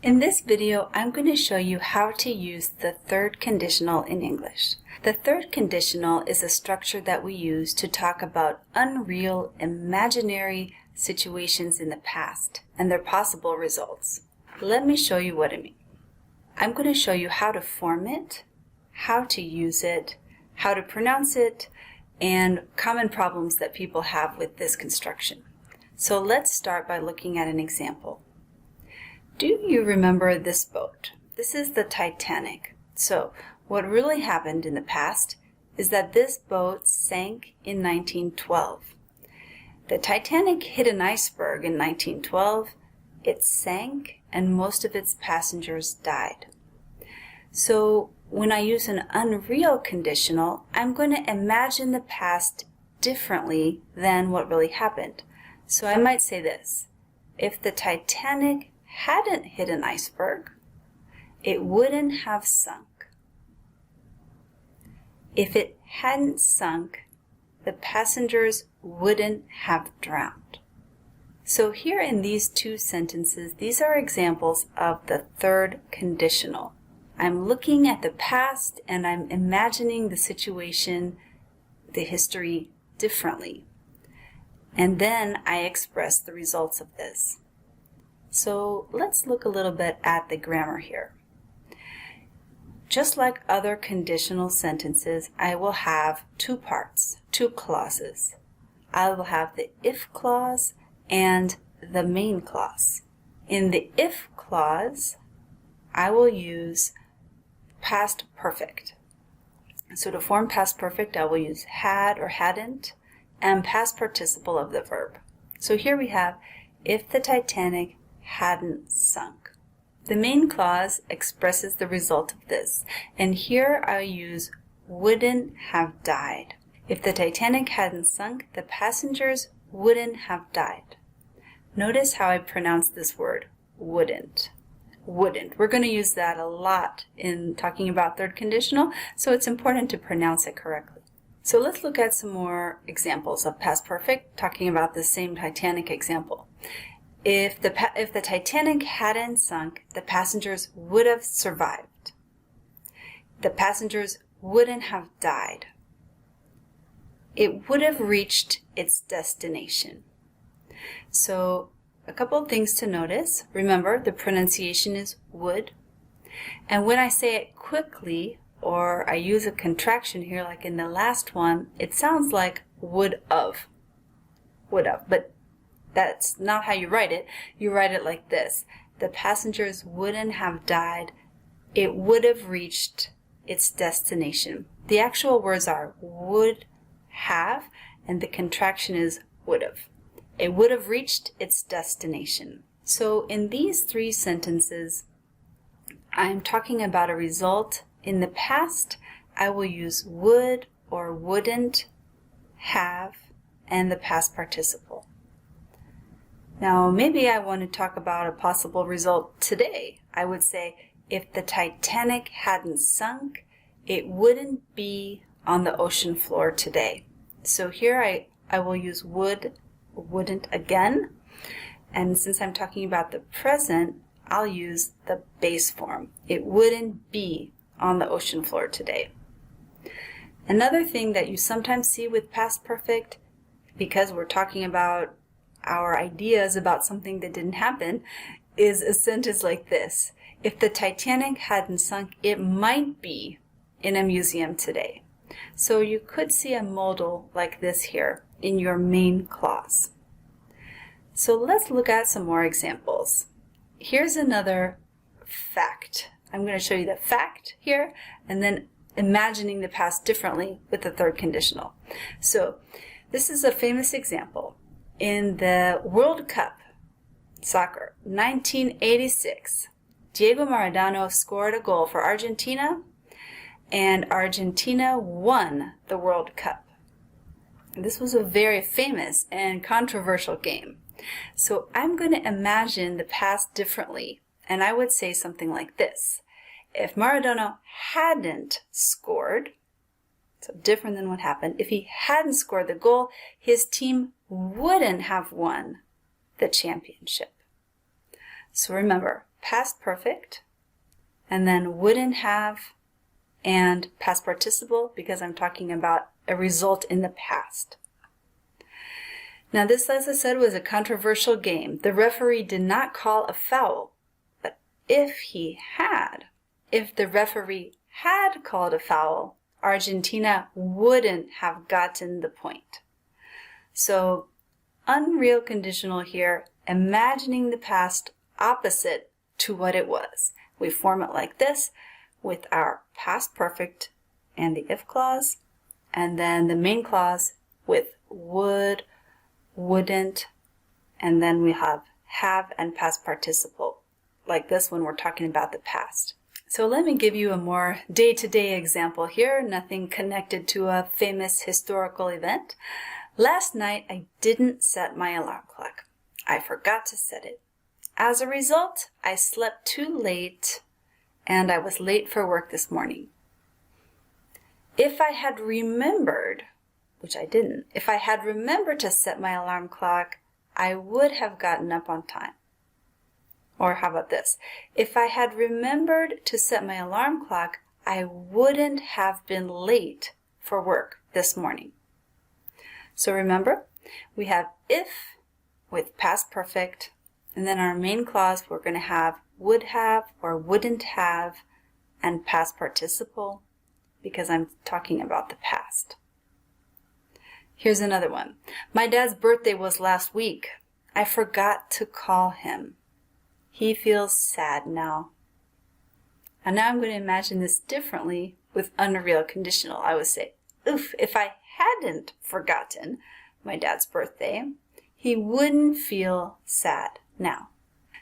In this video, I'm going to show you how to use the third conditional in English. The third conditional is a structure that we use to talk about unreal, imaginary situations in the past and their possible results. Let me show you what I mean. I'm going to show you how to form it, how to use it, how to pronounce it, and common problems that people have with this construction. So let's start by looking at an example. Do you remember this boat? This is the Titanic. So what really happened in the past is that this boat sank in 1912. The Titanic hit an iceberg in 1912. It sank and most of its passengers died. So when I use an unreal conditional, I'm going to imagine the past differently than what really happened. So I might say this: if the Titanic hadn't hit an iceberg, it wouldn't have sunk. If it hadn't sunk, the passengers wouldn't have drowned. So here in these two sentences, these are examples of the third conditional. I'm looking at the past and I'm imagining the situation, the history, differently. And then I express the results of this. So let's look a little bit at the grammar here. Just like other conditional sentences, I will have two parts, two clauses. I will have the if clause and the main clause. In the if clause, I will use past perfect. So to form past perfect, I will use had or hadn't and past participle of the verb. So here we have, if the Titanic hadn't sunk. The main clause expresses the result of this, and here I use wouldn't have died. If the Titanic hadn't sunk, the passengers wouldn't have died. Notice how I pronounce this word, wouldn't. Wouldn't. We're going to use that a lot in talking about third conditional, so it's important to pronounce it correctly. So let's look at some more examples of past perfect, talking about the same Titanic example. If the Titanic hadn't sunk, the passengers would have survived. The passengers wouldn't have died. It would have reached its destination. So a couple of things to notice. Remember, the pronunciation is would. And when I say it quickly, or I use a contraction here like in the last one, it sounds like would of. Would of. But that's not how you write it. You write it like this. The passengers wouldn't have died. It would have reached its destination. The actual words are would have, and the contraction is would have. It would have reached its destination. So in these three sentences, I'm talking about a result. In the past, I will use would or wouldn't have and the past participle. Now, maybe I want to talk about a possible result today. I would say, if the Titanic hadn't sunk, it wouldn't be on the ocean floor today. So here I will use would or wouldn't again. And since I'm talking about the present, I'll use the base form. It wouldn't be on the ocean floor today. Another thing that you sometimes see with past perfect, because we're talking about our ideas about something that didn't happen, is a sentence like this. If the Titanic hadn't sunk, it might be in a museum today. So you could see a modal like this here in your main clause. So let's look at some more examples. Here's another fact. I'm going to show you the fact here and then imagining the past differently with the third conditional. So this is a famous example. In the World Cup soccer 1986, Diego Maradona scored a goal for Argentina, and Argentina won the World Cup. This was a very famous and controversial game. So I'm going to imagine the past differently, and I would say something like this. If Maradona hadn't scored, so different than what happened, if he hadn't scored the goal, his team wouldn't have won the championship. So remember, past perfect, and then wouldn't have, and past participle because I'm talking about a result in the past. Now this, as I said, was a controversial game. The referee did not call a foul, but if the referee had called a foul, Argentina wouldn't have gotten the point. So unreal conditional here, imagining the past opposite to what it was. We form it like this with our past perfect and the if clause, and then the main clause with would, wouldn't, and then we have and past participle, like this when we're talking about the past. So let me give you a more day-to-day example here, nothing connected to a famous historical event. Last night I didn't set my alarm clock. I forgot to set it. As a result, I slept too late and I was late for work this morning. If I had remembered, which I didn't, if I had remembered to set my alarm clock, I would have gotten up on time. Or how about this? If I had remembered to set my alarm clock, I wouldn't have been late for work this morning. So remember, we have if with past perfect, and then our main clause we're going to have would have or wouldn't have, and past participle because I'm talking about the past. Here's another one. My dad's birthday was last week. I forgot to call him. He feels sad now. And now I'm going to imagine this differently with unreal conditional. I would say, oof, if I hadn't forgotten my dad's birthday, he wouldn't feel sad now.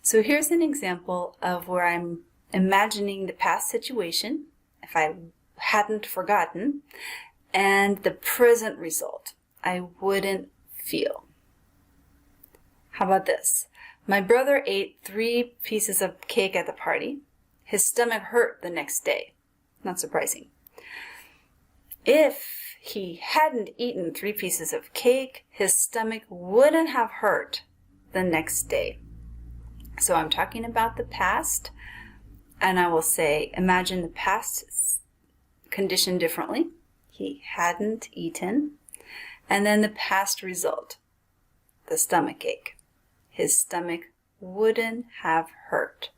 So here's an example of where I'm imagining the past situation, if I hadn't forgotten, and the present result, I wouldn't feel. How about this? My brother ate 3 pieces of cake at the party. His stomach hurt the next day. Not surprising. If he hadn't eaten 3 pieces of cake, his stomach wouldn't have hurt the next day. So I'm talking about the past, and I will say, imagine the past condition differently. He hadn't eaten. And then the past result, the stomach ache. His stomach wouldn't have hurt.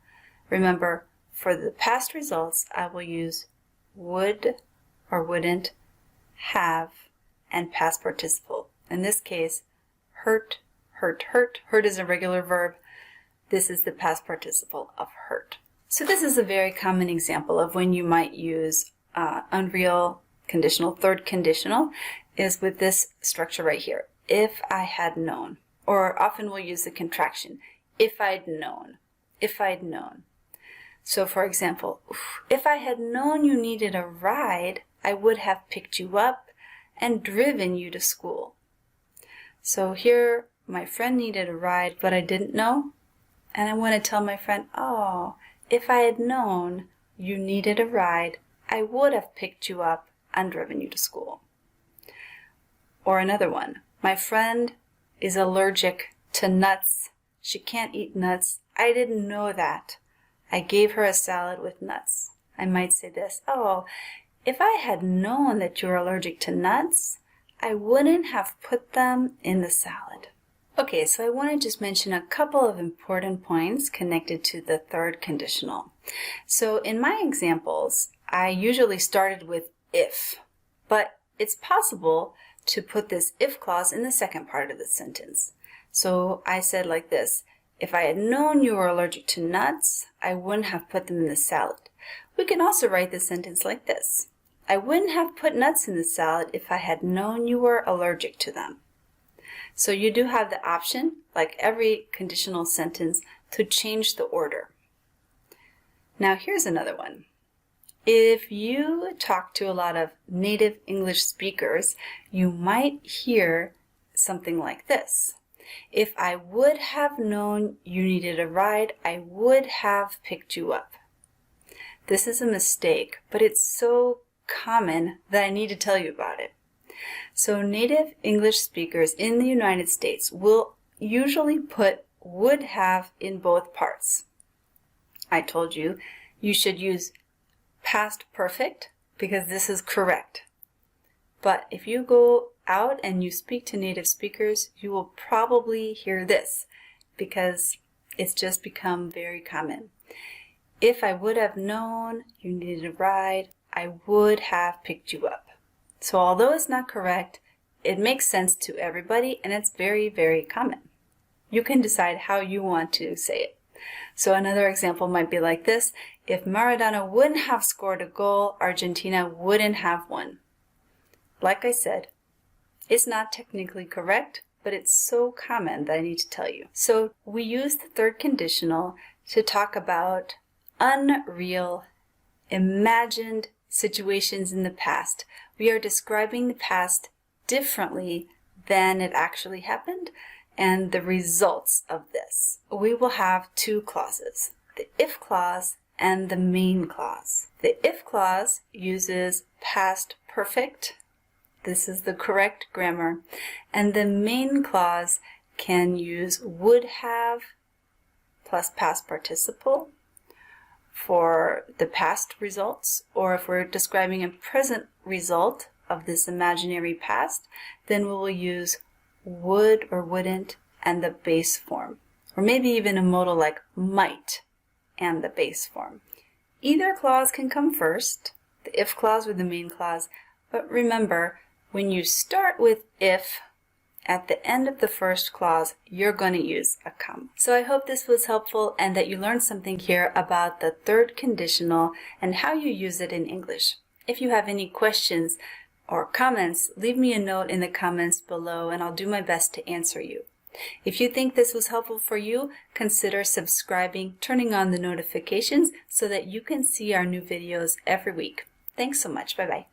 Remember, for the past results, I will use would or wouldn't have and past participle. In this case, hurt, hurt, hurt. Hurt is a regular verb. This is the past participle of hurt. So this is a very common example of when you might use unreal conditional, third conditional, is with this structure right here. If I had known, or often we'll use the contraction, if I'd known, if I'd known. So for example, if I had known you needed a ride, I would have picked you up and driven you to school. So here, my friend needed a ride, but I didn't know. And I want to tell my friend, oh, if I had known you needed a ride, I would have picked you up and driven you to school. Or another one, my friend is allergic to nuts. She can't eat nuts. I didn't know that. I gave her a salad with nuts. I might say this, oh, if I had known that you're allergic to nuts, I wouldn't have put them in the salad. Okay, so I want to just mention a couple of important points connected to the third conditional. So in my examples, I usually started with if, but it's possible to put this if clause in the second part of the sentence. So I said like this, if I had known you were allergic to nuts, I wouldn't have put them in the salad. We can also write the sentence like this. I wouldn't have put nuts in the salad if I had known you were allergic to them. So you do have the option, like every conditional sentence, to change the order. Now here's another one. If you talk to a lot of native English speakers, you might hear something like this. If I would have known you needed a ride, I would have picked you up. This is a mistake, but it's so common that I need to tell you about it. So native English speakers in the United States will usually put would have in both parts. I told you, you should use past perfect because this is correct. But if you go out and you speak to native speakers, you will probably hear this because it's just become very common. If I would have known you needed a ride, I would have picked you up. So although it's not correct, it makes sense to everybody and it's very, very common. You can decide how you want to say it. So another example might be like this. If Maradona wouldn't have scored a goal, Argentina wouldn't have won. Like I said, it's not technically correct, but it's so common that I need to tell you. So we use the third conditional to talk about unreal, imagined situations in the past. We are describing the past differently than it actually happened and the results of this. We will have two clauses, the if clause and the main clause. The if clause uses past perfect. This is the correct grammar. And the main clause can use would have plus past participle for the past results, or if we're describing a present result of this imaginary past, then we will use would or wouldn't and the base form, or maybe even a modal like might and the base form. Either clause can come first, the if clause or the main clause, but remember, when you start with if, at the end of the first clause, you're going to use a comma. So I hope this was helpful and that you learned something here about the third conditional and how you use it in English. If you have any questions or comments, leave me a note in the comments below and I'll do my best to answer you. If you think this was helpful for you, consider subscribing, turning on the notifications so that you can see our new videos every week. Thanks so much. Bye-bye.